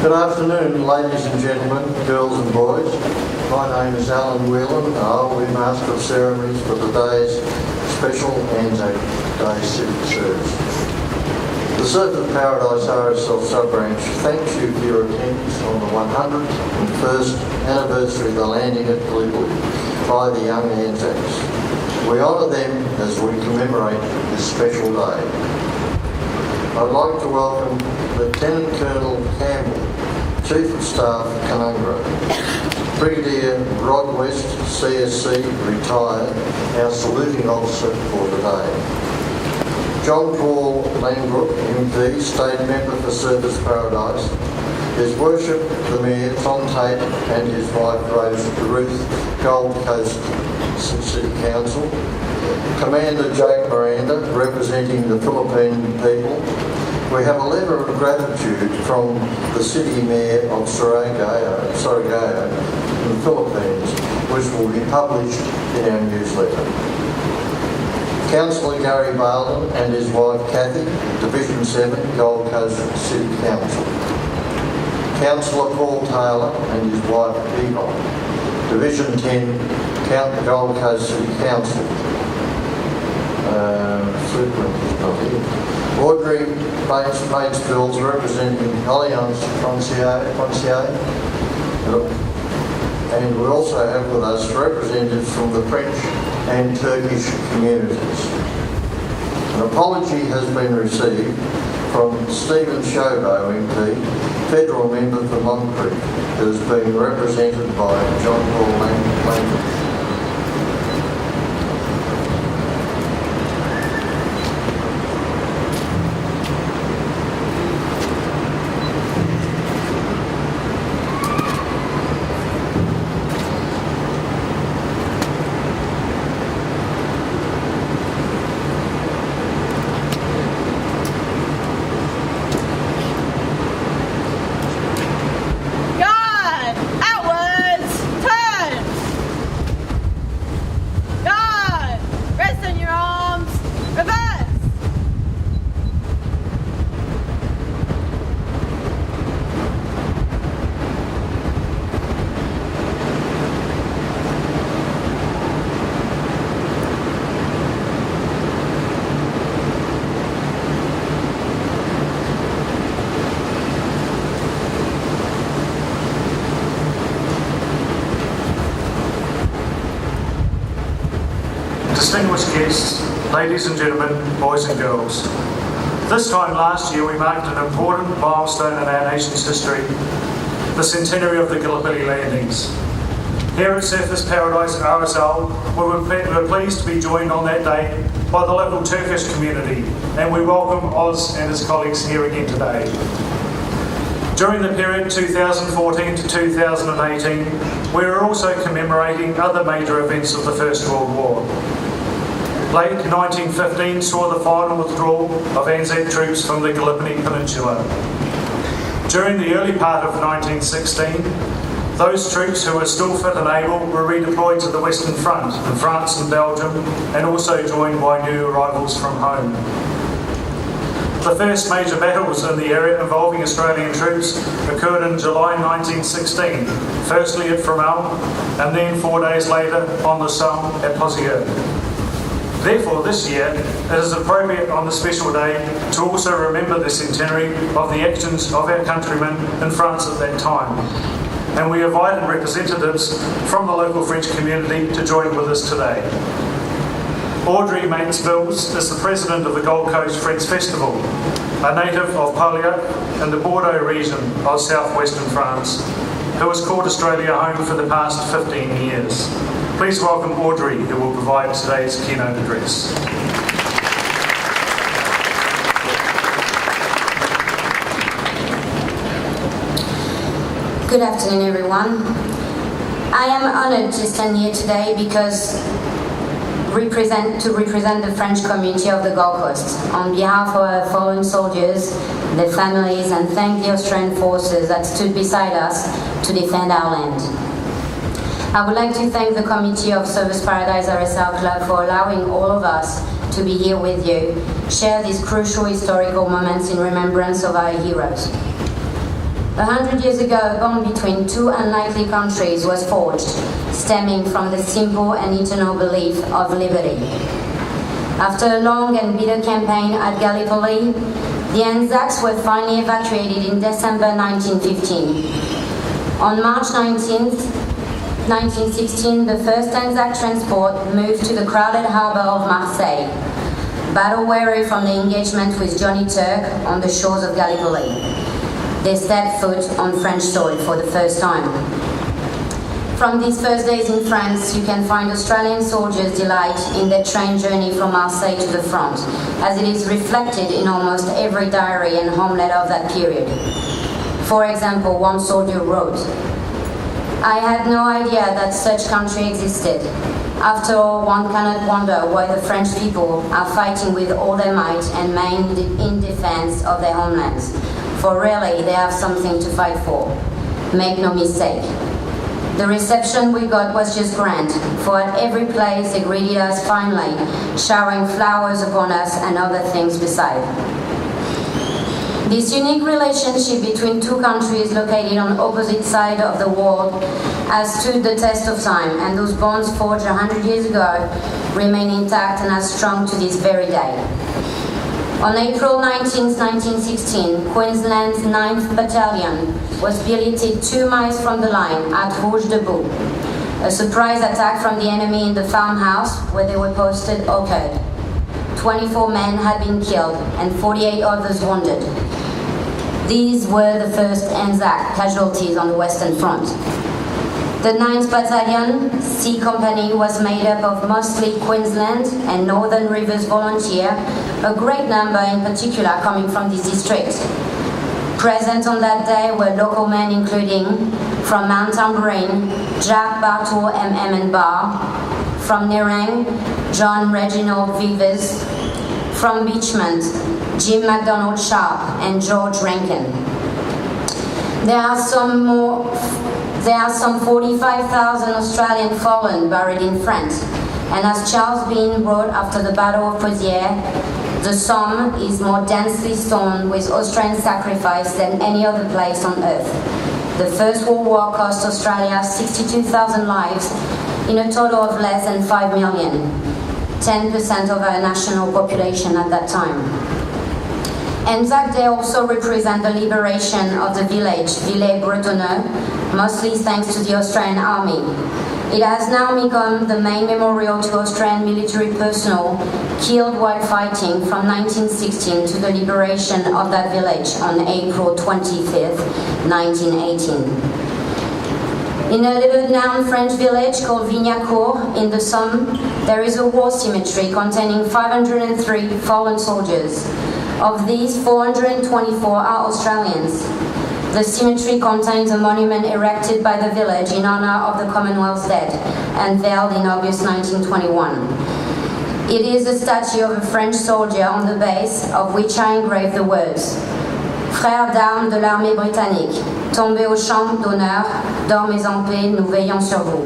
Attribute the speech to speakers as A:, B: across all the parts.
A: Good afternoon, ladies and gentlemen, girls and boys. My name is Alan Whelan and I will be Master of Ceremonies for today's special Anzac Day civic service. The Surfers Paradise RSL sub-branch thanks you for your attendance on the 101st anniversary of the landing at Gallipoli by the young Anzacs. We honour them as we commemorate this special day. I'd like to welcome Lieutenant Colonel Campbell, Chief of Staff, Canungra, Brigadier Rod West, CSC, retired, our saluting officer for today. John Paul Langbrook, MP, State Member for Surfers Paradise, His Worship the Mayor, Tom Tate, and his wife Ruth, Gold Coast City Council, Commander Jake Miranda, representing the Philippine people. We have a letter of gratitude from the City Mayor of Surigao in the Philippines, which will be published in our newsletter. Councillor Gary Barlin and his wife Kathy, Division 7, Gold Coast City Council. Councillor Paul Taylor and his wife Egon, Division 10, Gold Coast City Council. Audrey Bates-Bills representing Alliance Francais, and we also have with us representatives from the French and Turkish communities. An apology has been received from Stephen Shobo MP, Federal Member for Moncrief, who is being represented by John Paul Langford.
B: Distinguished guests, ladies and gentlemen, boys and girls. This time last year we marked an important milestone in our nation's history, the centenary of the Gallipoli landings. Here at Surfers Paradise RSL, we were pleased to be joined on that day by the local Turkish community, and we welcome Oz and his colleagues here again today. During the period 2014 to 2018, we were also commemorating other major events of the First World War. Late 1915 saw the final withdrawal of Anzac troops from the Gallipoli Peninsula. During the early part of 1916, those troops who were still fit and able were redeployed to the Western Front in France and Belgium, and also joined by new arrivals from home. The first major battles in the area involving Australian troops occurred in July 1916, firstly at Fromelles, and then 4 days later on the Somme at Pozieres. Therefore, this year, it is appropriate on the special day to also remember the centenary of the actions of our countrymen in France at that time. And we invited representatives from the local French community to join with us today. Audrey Bates-Bills is the president of the Gold Coast French Festival, a native of Polignac in the Bordeaux region of southwestern France, who has called Australia home for the past 15 years. Please welcome Audrey, who will provide today's keynote address.
C: Good afternoon, everyone. I am honoured to stand here today because to represent the French community of the Gold Coast on behalf of our fallen soldiers, their families, and thank the Australian forces that stood beside us to defend our land. I would like to thank the committee of Surfers Paradise RSL Club for allowing all of us to be here with you, share these crucial historical moments in remembrance of our heroes. 100 years ago, a bond between two unlikely countries was forged, stemming from the simple and eternal belief of liberty. After a long and bitter campaign at Gallipoli, the Anzacs were finally evacuated in December 1915. On March 19th, 1916, the first Anzac transport moved to the crowded harbour of Marseille, battle-weary from the engagement with Johnny Turk on the shores of Gallipoli. They stepped foot on French soil for the first time. From these first days in France, you can find Australian soldiers' delight in their train journey from Marseille to the front, as it is reflected in almost every diary and home letter of that period. For example, one soldier wrote, "I had no idea that such country existed. After all, one cannot wonder why the French people are fighting with all their might and main in defense of their homelands, for really they have something to fight for. Make no mistake." The reception we got was just grand, for at every place they greeted us finely, showering flowers upon us and other things beside. This unique relationship between two countries located on opposite sides of the world has stood the test of time, and those bonds forged 100 years ago remain intact and as strong to this very day. On April 19, 1916, Queensland's 9th Battalion was billeted 2 miles from the line at Rouge de Bout. A surprise attack from the enemy in the farmhouse where they were posted occurred. 24 men had been killed and 48 others wounded. These were the first Anzac casualties on the Western Front. The 9th Battalion, C Company, was made up of mostly Queensland and Northern Rivers volunteers, a great number in particular coming from this district. Present on that day were local men including, from Mount Tambourine, Jack Bartle and Barr, from Nerang, John Reginald Vivers, from Beachmont, Jim MacDonald Sharp and George Rankin. There are some 45,000 Australian fallen buried in France, and as Charles Bean wrote after the Battle of Pozières, the Somme is more densely sown with Australian sacrifice than any other place on earth. The First World War cost Australia 62,000 lives in a total of less than 5 million, 10% of our national population at that time. Anzac Day also represent the liberation of the village, Villers-Bretonneux, mostly thanks to the Australian Army. It has now become the main memorial to Australian military personnel killed while fighting from 1916 to the liberation of that village on April 25th, 1918. In a little-known French village called Vignacourt in the Somme, there is a war cemetery containing 503 fallen soldiers. Of these, 424 are Australians. The cemetery contains a monument erected by the village in honor of the Commonwealth's dead, unveiled in August 1921. It is a statue of a French soldier on the base of which are engraved the words, "Frères d'armes de l'armée britannique, tombés au champ d'honneur, dormez en paix, nous veillons sur vous."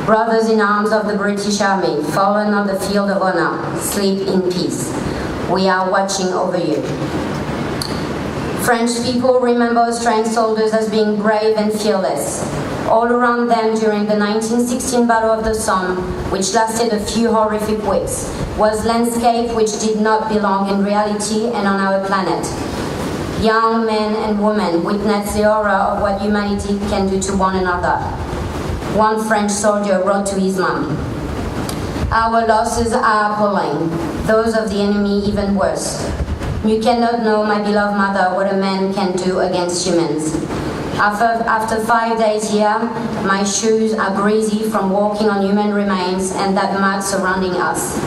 C: Brothers in arms of the British Army, fallen on the field of honor, sleep in peace. We are watching over you. French people remember Australian soldiers as being brave and fearless. All around them during the 1916 Battle of the Somme, which lasted a few horrific weeks, was landscape which did not belong in reality and on our planet. Young men and women witnessed the horror of what humanity can do to one another. One French soldier wrote to his mom, "Our losses are appalling, those of the enemy even worse. You cannot know, my beloved mother, what a man can do against humans. After 5 days here, my shoes are greasy from walking on human remains and that mud surrounding us.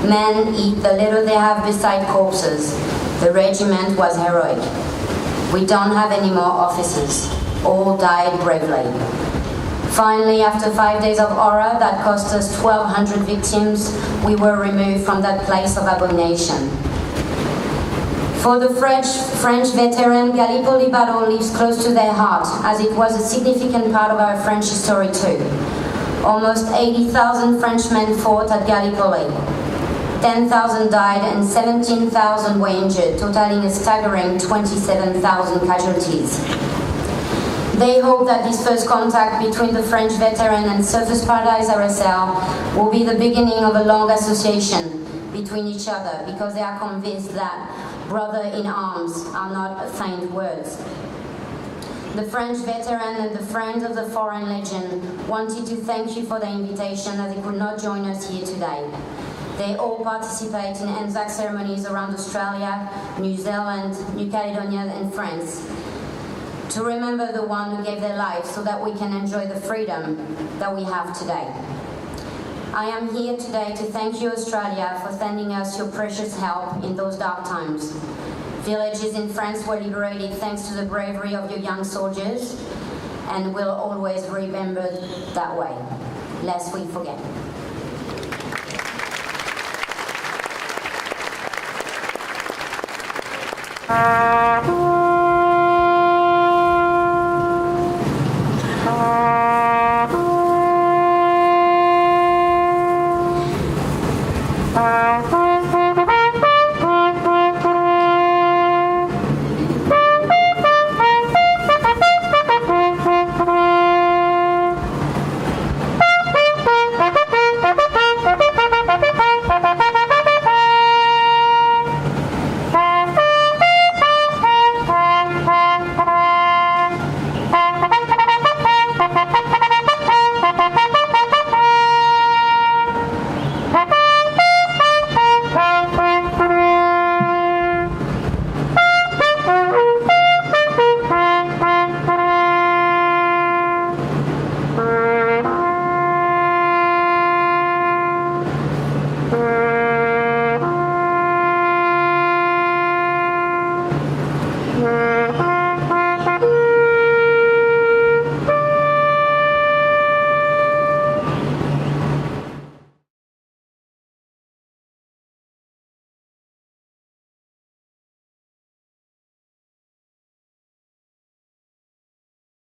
C: Men eat the little they have beside corpses. The regiment was heroic. We don't have any more officers. All died bravely." Finally, after 5 days of horror that cost us 1,200 victims, we were removed from that place of abomination. For the French veteran, Gallipoli battle lives close to their heart, as it was a significant part of our French history too. Almost 80,000 Frenchmen fought at Gallipoli. 10,000 died and 17,000 were injured, totaling a staggering 27,000 casualties. They hope that this first contact between the French veteran and Surfers Paradise RSL will be the beginning of a long association between each other, because they are convinced that brother in arms are not faint words. The French veteran and the friends of the foreign legend wanted to thank you for the invitation, as they could not join us here today. They all participate in Anzac ceremonies around Australia, New Zealand, New Caledonia and France, to remember the one who gave their lives so that we can enjoy the freedom that we have today. I am here today to thank you, Australia, for sending us your precious help in those dark times. Villages in France were liberated thanks to the bravery of your young soldiers, and we'll always remember that way, lest we forget.